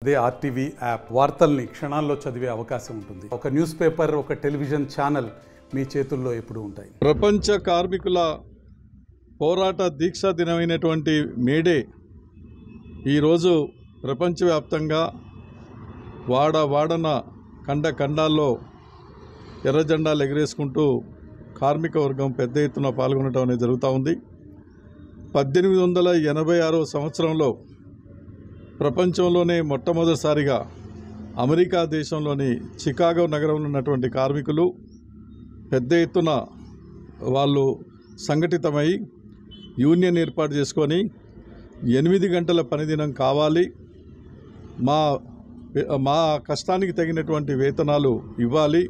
అదే RTV app వార్తల్ని క్షణాల్లో చదివే అవకాశం ఉంటుంది. ఒక న్యూస్ పేపర్, ఒక టెలివిజన్ ఛానల్ మీ చేతుల్లో ఎప్పుడూ ఉంటాయి. ప్రపంచ కార్మికుల పోరాట దీక్షా దినమైనటువంటి మేడే ఈరోజు ప్రపంచవ్యాప్తంగా వాడన ఖండాల్లో ఎర్ర జెండాలు ఎగరేసుకుంటూ కార్మిక వర్గం పెద్ద ఎత్తున పాల్గొనడం అనేది జరుగుతూ ఉంది. 1886 సంవత్సరంలో ప్రపంచంలోనే మొట్టమొదటిసారిగా అమెరికా దేశంలోని చికాగో నగరంలో ఉన్నటువంటి కార్మికులు పెద్ద ఎత్తున వాళ్ళు సంఘటితమై యూనియన్ ఏర్పాటు చేసుకొని 8 గంటల పనిదినం కావాలి, మా కష్టానికి తగినటువంటి వేతనాలు ఇవ్వాలి,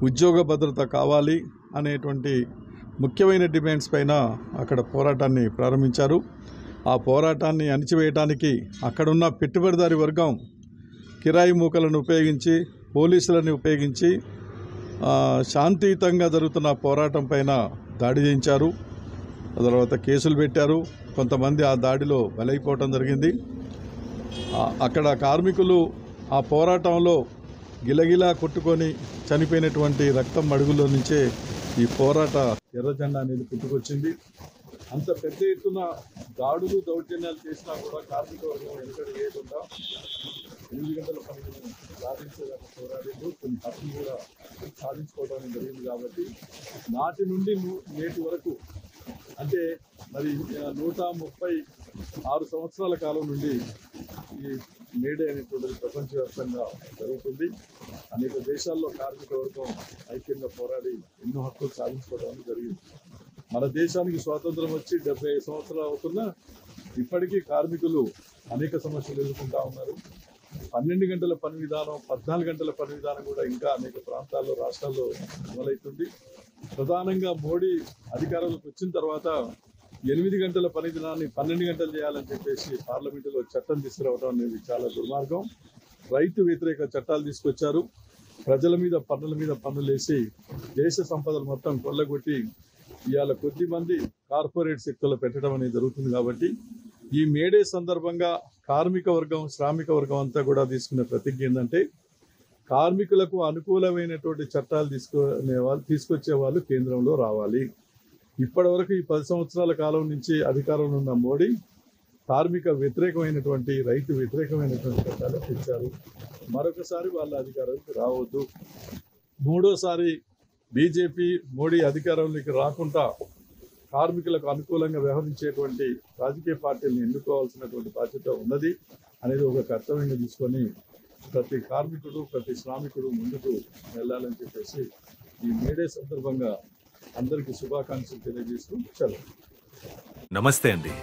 ఉద్యోగ భద్రత కావాలి అనేటువంటి ముఖ్యమైన డిమాండ్స్ పైన అక్కడ పోరాటాన్ని ప్రారంభించారు. ఆ పోరాటాన్ని అణిచివేయడానికి అక్కడున్న పెట్టుబడిదారి వర్గం కిరాయి మూకలను ఉపయోగించి, పోలీసులను ఉపయోగించి శాంతియుతంగా జరుగుతున్న పోరాటం పైన దాడి చేయించారు. ఆ తర్వాత కేసులు పెట్టారు. కొంతమంది ఆ దాడిలో బలైపోవటం జరిగింది. అక్కడ కార్మికులు ఆ పోరాటంలో గిలగిలా కొట్టుకొని చనిపోయినటువంటి రక్తం అడుగులో నుంచే ఈ పోరాట ఎర్ర జెండా అనేది పుట్టుకొచ్చింది. అంత పెద్ద ఎత్తున దాడులు దౌర్జన్యాలు చేసినా కూడా కార్మిక వర్గం వెనుకడు వేయకుండా 8 గంటల పనిని సాధించేదాకా పోరాడేందుకు కొన్ని హక్కులు కూడా సాధించుకోవడం జరిగింది. కాబట్టి నాటి నుండి నేటి వరకు అంటే మరి 136 సంవత్సరాల కాలం నుండి ఈ మేడే అనేటువంటిది ప్రపంచవ్యాప్తంగా జరుగుతుంది. అనేక దేశాల్లో కార్మిక వర్గం ఐక్యంగా పోరాడి ఎన్నో హక్కులు సాధించుకోవడం జరిగింది. మన దేశానికి స్వాతంత్రం వచ్చి 75 సంవత్సరాలు అవుతున్నా ఇప్పటికీ కార్మికులు అనేక సమస్యలు ఎదుర్కొంటూ ఉన్నారు. 12 గంటల పని విధానం, 14 గంటల పని విధానం కూడా ఇంకా అనేక ప్రాంతాల్లో, రాష్ట్రాల్లో అమలవుతుంది. ప్రధానంగా మోడీ అధికారంలోకి వచ్చిన తర్వాత 8 గంటల పని దినాన్ని 12 గంటలు చేయాలని చెప్పేసి పార్లమెంటులో చట్టం తీసుకురావడం అనేది చాలా దుర్మార్గం. రైతు వ్యతిరేక చట్టాలు తీసుకొచ్చారు. ప్రజల మీద పన్నులు వేసి దేశ సంపదలు మొత్తం కొల్లగొట్టి ఇవాళ కొద్ది మంది కార్పొరేట్ శక్తులు పెట్టడం అనేది జరుగుతుంది. కాబట్టి ఈ మేడే సందర్భంగా కార్మిక వర్గం, శ్రామిక వర్గం అంతా కూడా తీసుకునే ప్రతిజ్ఞ ఏంటంటే కార్మికులకు అనుకూలమైనటువంటి చట్టాలు తీసుకొచ్చే వాళ్ళు కేంద్రంలో రావాలి. ఇప్పటి వరకు ఈ 10 సంవత్సరాల కాలం నుంచి అధికారంలో ఉన్న మోడీ కార్మిక వ్యతిరేకమైనటువంటి, రైతు వ్యతిరేకమైనటువంటి చట్టాలు తెచ్చారు. మరొకసారి వాళ్ళ అధికారంలోకి రావద్దు. మూడోసారి బీజేపీ, మోడీ అధికారంలోకి రాకుండా కార్మికులకు అనుకూలంగా వ్యవహరించేటువంటి రాజకీయ పార్టీలను ఎన్నుకోవాల్సినటువంటి బాధ్యత ఉన్నది అనేది ఒక కర్తవ్యంగా తీసుకొని ప్రతి కార్మికుడు, ప్రతి శ్రామికుడు ముందుకు వెళ్ళాలని చెప్పేసి ఈ మేడే సందర్భంగా అందరికీ శుభాకాంక్షలు తెలియజేస్తూ సెలవు. నమస్తే అండి.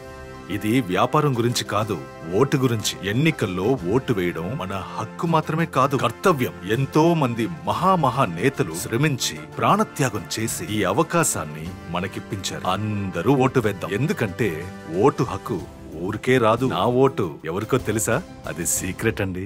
ఇది వ్యాపారం గురించి కాదు, ఓటు గురించి. ఎన్నికల్లో ఓటు వేయడం మన హక్కు మాత్రమే కాదు, కర్తవ్యం. ఎంతో మంది మహా నేతలు శ్రమించి ప్రాణత్యాగం చేసి ఈ అవకాశాన్ని మనకిప్పించారు. అందరూ ఓటు వేద్దాం. ఎందుకంటే ఓటు హక్కు ఊరికే రాదు. నా ఓటు ఎవరికో తెలుసా? అది సీక్రెట్ అండి.